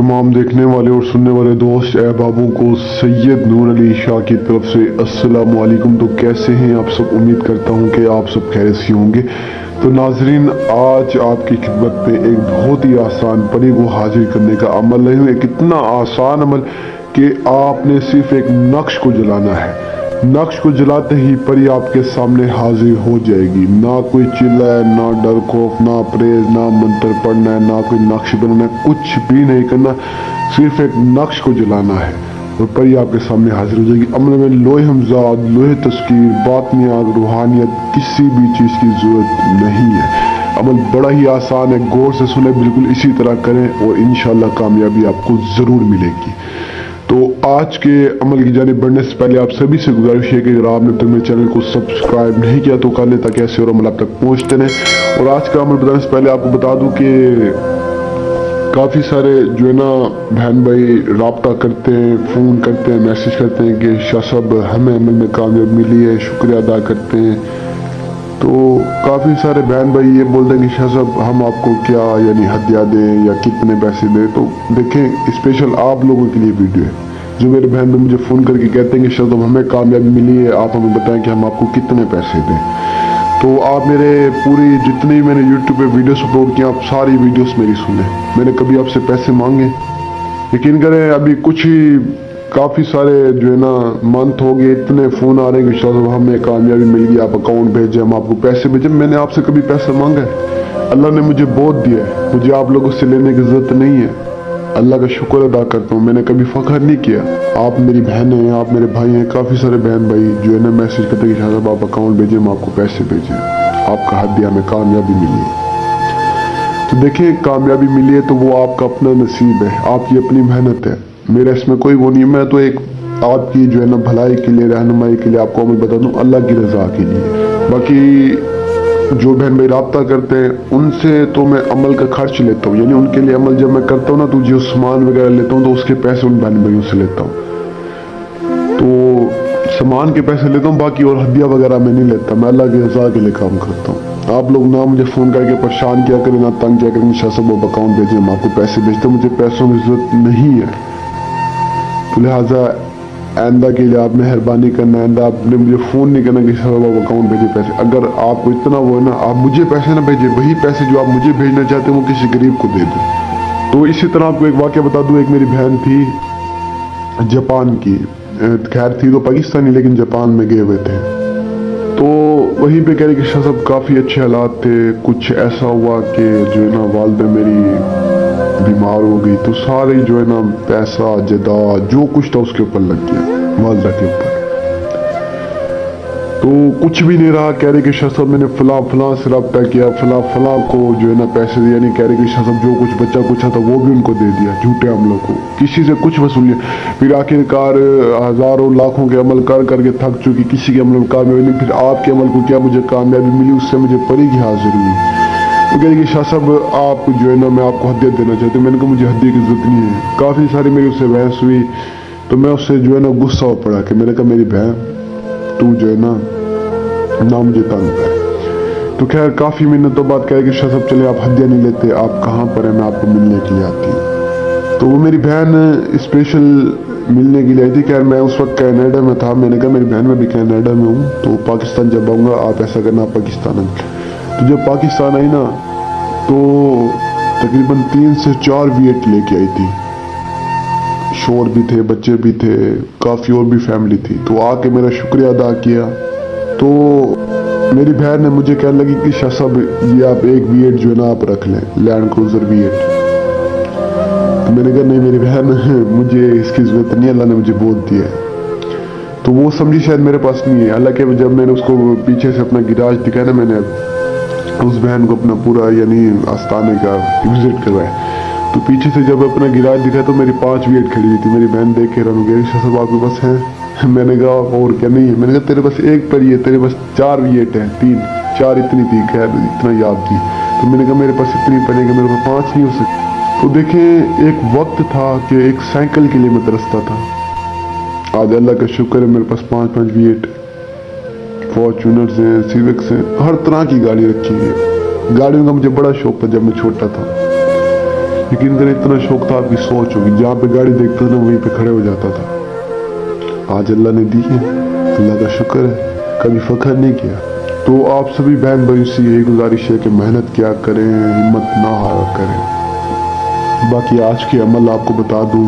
तमाम देखने वाले और सुनने वाले दोस्त अहबाबों को सैयद नूर अली शाह की तरफ से अस्सलाम वालेकुम। तो कैसे हैं आप सब? उम्मीद करता हूं कि आप सब खैरियत से होंगे। तो नाजरीन, आज आपकी खिदमत में एक बहुत ही आसान परी को हाजिर करने का अमल है। एक इतना आसान अमल कि आपने सिर्फ एक नक्श को जलाना है। नक्श को जलाते ही परी आपके सामने हाजिर हो जाएगी। ना कोई चिल्ला है, ना डर खौफ, ना परहेज, ना मंत्र पढ़ना है, ना कोई नक्श बनाना है, कुछ भी नहीं करना। सिर्फ एक नक्श को जलाना है और परी आपके सामने हाजिर हो जाएगी। अमल में लोहे हमजाद, लोहे तस्कीर, बातनियात, रूहानियत, किसी भी चीज़ की जरूरत नहीं है। अमल बड़ा ही आसान है, गौर से सुने, बिल्कुल इसी तरह करें और इंशाल्लाह कामयाबी आपको ज़रूर मिलेगी। तो आज के अमल की जानिब बढ़ने से पहले आप सभी से गुजारिश है कि अगर आपने तक मेरे चैनल को सब्सक्राइब नहीं किया तो कर लें, ताकि ऐसे और अमल आप तक पहुँचते रहें। और आज का अमल बताने से पहले आपको बता दूं कि काफ़ी सारे जो है ना बहन भाई राब्ता करते हैं, फ़ोन करते हैं, मैसेज करते हैं कि शाह साहब हमें अमल में कामयाबी मिली है, शुक्रिया अदा करते हैं। तो काफ़ी सारे बहन भाई ये बोलते हैं कि शाह साहब हम आपको क्या यानी हदिया दें या कितने पैसे दें। तो देखें, स्पेशल आप लोगों के लिए वीडियो है। जो मेरे बहन भाई मुझे फ़ोन करके कहते हैं कि शाह साहब हमें कामयाबी मिली है, आप हमें बताएं कि हम आपको कितने पैसे दें। तो आप मेरे पूरी जितनी मैंने यूट्यूब पे वीडियोस अपलोड किया, आप सारी वीडियोस मेरी सुने। मैंने कभी आपसे पैसे मांगे? यकीन करें, अभी कुछ ही काफ़ी सारे जो है ना मंथ हो गए, इतने फ़ोन आ रहे हैं कि शायद हमें कामयाबी मिल गई, आप अकाउंट भेजें, हम आपको पैसे भेजें। मैंने आपसे कभी पैसा मांगा है? अल्लाह ने मुझे बहुत दिया है, मुझे आप लोगों से लेने की ज़रूरत नहीं है। अल्लाह का शुक्र अदा करता हूँ, मैंने कभी फ़ख्र नहीं किया। आप मेरी बहनें हैं, आप मेरे भाई हैं। काफ़ी सारे बहन भाई जो है ना मैसेज करते हैं कि शायद आप अकाउंट भेजें, हम आपको पैसे भेजें, आपका हदिया में कामयाबी मिली है। तो देखिए, कामयाबी मिली है तो वो आपका अपना नसीब है, आपकी अपनी मेहनत है। मेरा इसमें कोई वो नहीं। मैं तो एक आपकी जो है ना भलाई के लिए, रहनुमाई के लिए आपको अमल बता दूं, अल्लाह की रज़ा के लिए। बाकी जो बहन भाई राब्ता करते हैं उनसे तो मैं अमल का खर्च लेता हूँ, यानी उनके लिए अमल जब मैं करता हूँ ना, तो जो सामान वगैरह लेता हूँ तो उसके पैसे उन बहन भाइयों से लेता हूँ। तो सामान के पैसे लेता हूँ, बाकी और हदिया वगैरह मैं नहीं लेता। मैं अल्लाह की रज़ा के लिए काम करता हूँ। आप लोग ना मुझे फ़ोन करके परेशान किया करें, ना तंग किया करें, शाह साहब आप अकाउंट भेजें, हम आपको पैसे भेजते। मुझे पैसों की ज़रूरत नहीं है। तो लिहाजा आइंदा के लिए आप मेहरबानी करना, आइंदा आपने मुझे फ़ोन नहीं करना कि साहब आप अकाउंट भेजिए पैसे। अगर आपको इतना वो है ना, आप मुझे पैसे ना भेजिए, वही पैसे जो आप मुझे भेजना चाहते हैं वो किसी गरीब को दे दें। तो इसी तरह आपको एक वाक़या बता दूँ। एक मेरी बहन थी जापान की, खैर थी तो पाकिस्तानी, लेकिन जापान में गए हुए थे। तो वहीं पे कह रही कि शाह साहब काफ़ी अच्छे हालात थे। कुछ ऐसा हुआ कि जो है ना वालिदा मेरी बीमार हो गई, तो सारे जो है ना पैसा जायदाद जो कुछ था उसके ऊपर लग गया, वालिदा के ऊपर। तो कुछ भी नहीं रहा। कह रहे कि शाह साहब मैंने फलां से रब्ता किया, फलां को जो है ना पैसे दिया। नहीं, कह रहे कि शाह साहब जो कुछ बच्चा कुछ था वो भी उनको दे दिया, झूठे अमलों को, किसी से कुछ वसूल लिया। फिर आखिरकार हज़ारों लाखों के अमल कर करके थक चुकी, किसी के अमल में कामयाबी नहीं। फिर आपके अमल को क्या मुझे कामयाबी मिली, उससे मुझे परी की हाजिर हुई। तो कह रही कि शाह साहब आप जो है ना मैं आपको हदिया देना चाहती हूँ। मैंने कहा मुझे हदिया की जरूरत नहीं है। काफ़ी सारी मेरी उससे बहस हुई, तो मैं उससे जो है ना गुस्सा हो पड़ा कि मैंने कहा मेरी बहन तू जो है ना मुझे तंग करे। तो खैर काफ़ी मिन्नतों बाद कह कि शाह साहब चले आप हदिया नहीं लेते, आप कहाँ पर हैं, मैं आपको मिलने के लिए आती हूँ। तो वो मेरी बहन स्पेशल मिलने के लिए आई थी। खैर मैं उस वक्त कनाडा में था। मैंने कहा मेरी बहन मैं भी कनाडा में हूँ, तो पाकिस्तान जब आऊँगा आप ऐसा करना, आप पाकिस्तान आए। तो जब पाकिस्तान आई ना, तो तकरीबन 3 से 4 V8 लेके आई थी। शोर भी थे, बच्चे भी थे, काफ़ी और भी फैमिली थी। तो आके मेरा शुक्रिया अदा किया। तो मेरी बहन ने मुझे कहने लगी कि शाह साहब ये आप एक V8 जो है ना आप रख लें, लैंड क्रूजर V8। तो मैंने कहा नहीं मेरी बहन, मुझे इसकी ज़रूरत नहीं है, अल्लाह ने मुझे बहुत दिया है। तो वो समझी शायद मेरे पास नहीं है। हालांकि जब मैंने उसको पीछे से अपना गिराज दिखाया ना, मैंने उस बहन को अपना पूरा यानी आस्थाने का विजिट करवाया, तो पीछे से जब अपना गिराज दिखा तो मेरी 5 V8 खड़ी हुई थी। मेरी बहन देख के रन गई, शाह साहब आपके पास है? मैंने कहा और क्या नहीं है? मैंने कहा तेरे पास एक पड़ी है, तेरे पास 4 V8 है, 3 4 इतनी थी, खैर इतना याद थी। तो मैंने कहा मेरे पास इतनी पड़ेगी, मेरे पास 5 नहीं हो सकती। तो देखें, एक वक्त था कि एक साइकिल के लिए मैं तरसता था। आज अल्लाह का शुक्र है मेरे पास 5 V8 फॉर्चूनर्स हैं, सिविक्स हैं, हर तरह की गाड़ी रखी है। गाड़ियों का मुझे बड़ा शौक था जब मैं छोटा था। यकीन करें इतना शौक था, आपकी सोच होगी, जहाँ पे गाड़ी देखता था ना वहीं पे खड़े हो जाता था। आज अल्लाह ने दी है, अल्लाह का शुक्र है, कभी फख्र नहीं किया। तो आप सभी बहन भाइयों से यही गुजारिश है कि मेहनत क्या करें, हिम्मत ना हारा करें। बाकी आज के अमल आपको बता दूं,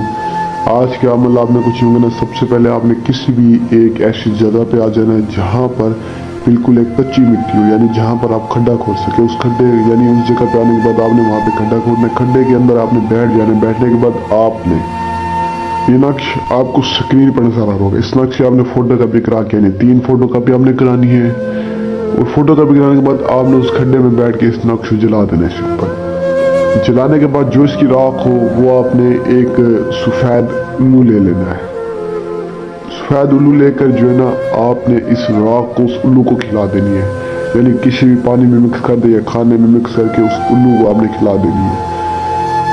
आज के अमल आपने कुछ होंगे ना, सबसे पहले आपने किसी भी एक ऐसी जगह पे आ जाना है जहाँ पर बिल्कुल एक कच्ची मिट्टी हो, यानी जहाँ पर आप खड्डा खोद सके। उस खड्डे यानी उस जगह पे आने के बाद आपने वहाँ पे खड्डा खोदना, खड्डे के अंदर आपने बैठ जाना। बैठने के बाद आपने ये नक्श आपको स्क्रीन पर नजर आ रहा होगा, इस नक्श से आपने फोटो कॉपी करा के यानी 3 फोटो कॉपी आपने करानी है। और फोटो कॉपी कराने के बाद आपने उस खड्डे में बैठ के इस नक्श को जला देना है। इसके ऊपर जलाने के बाद जो इसकी राख हो वो आपने एक सफ़ेद उल्लू ले लेना है। सफ़ेद उल्लू लेकर जो है ना, आपने इस राख को उस उल्लू को खिला देनी है, यानी किसी भी पानी में मिक्स कर दे या खाने में मिक्स करके उस उल्लू को आपने खिला देनी है।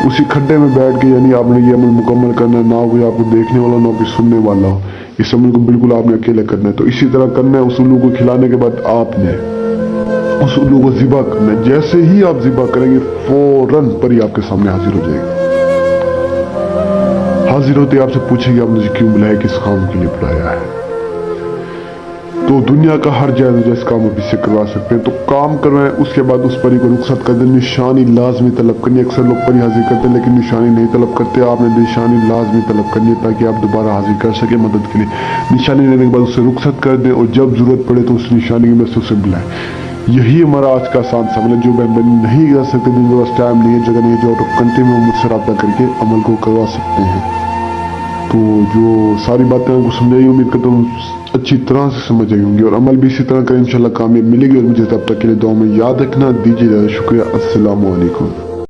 उसी खड्डे में बैठ के यानी आपने ये अमल मुकम्मल करना है, ना कोई आपको देखने वाला ना कोई सुनने वाला हो। इस अमल को बिल्कुल आपने अकेले करना है। तो इसी तरह करना है। उस उल्लू को खिलाने के बाद आपने उस उल्लू को ज़िबा करना है। जैसे ही आप ज़िबा करेंगे फौरन परी आपके सामने हाजिर हो जाएगी। हाजिर होते आपसे पूछेगी आप मुझे क्यों बुलाया, किस काम के लिए बुलाया है। तो दुनिया का हर जायज़ काम आप इससे करवा सकते हैं। तो काम करवाएं, उसके बाद उस परी को रुखसत कर दें। निशानी लाजमी तलब करनी है। अक्सर लोग परी हाजिर करते हैं लेकिन निशानी नहीं तलब करते। आपने निशानी लाजमी तलब करनी है ताकि आप दोबारा हाजिर कर सके मदद के लिए। निशानी लेने के बाद उसे रुखसत कर दें और जब जरूरत पड़े तो उस निशानी की मदद से उसे बुलाएं। यही हमारा आज का आसान सा अमल है। जो बहन नहीं कर सकते, जिनके पास टाइम नहीं है, जगह नहीं है, जो आउट ऑफ कंट्री में, मुझसे रब्ता करके अमल को करवा सकते हैं। तो जो सारी बातें आपको समझाई, उम्मीद करता हूँ अच्छी तरह से समझ आई होंगी और अमल भी इसी तरह करें, इंशाल्लाह कामयाब मिलेगी। और मुझे तब तक के लिए दुआ में याद रखना। दीजिए शुक्रिया। अस्सलाम वालेकुम।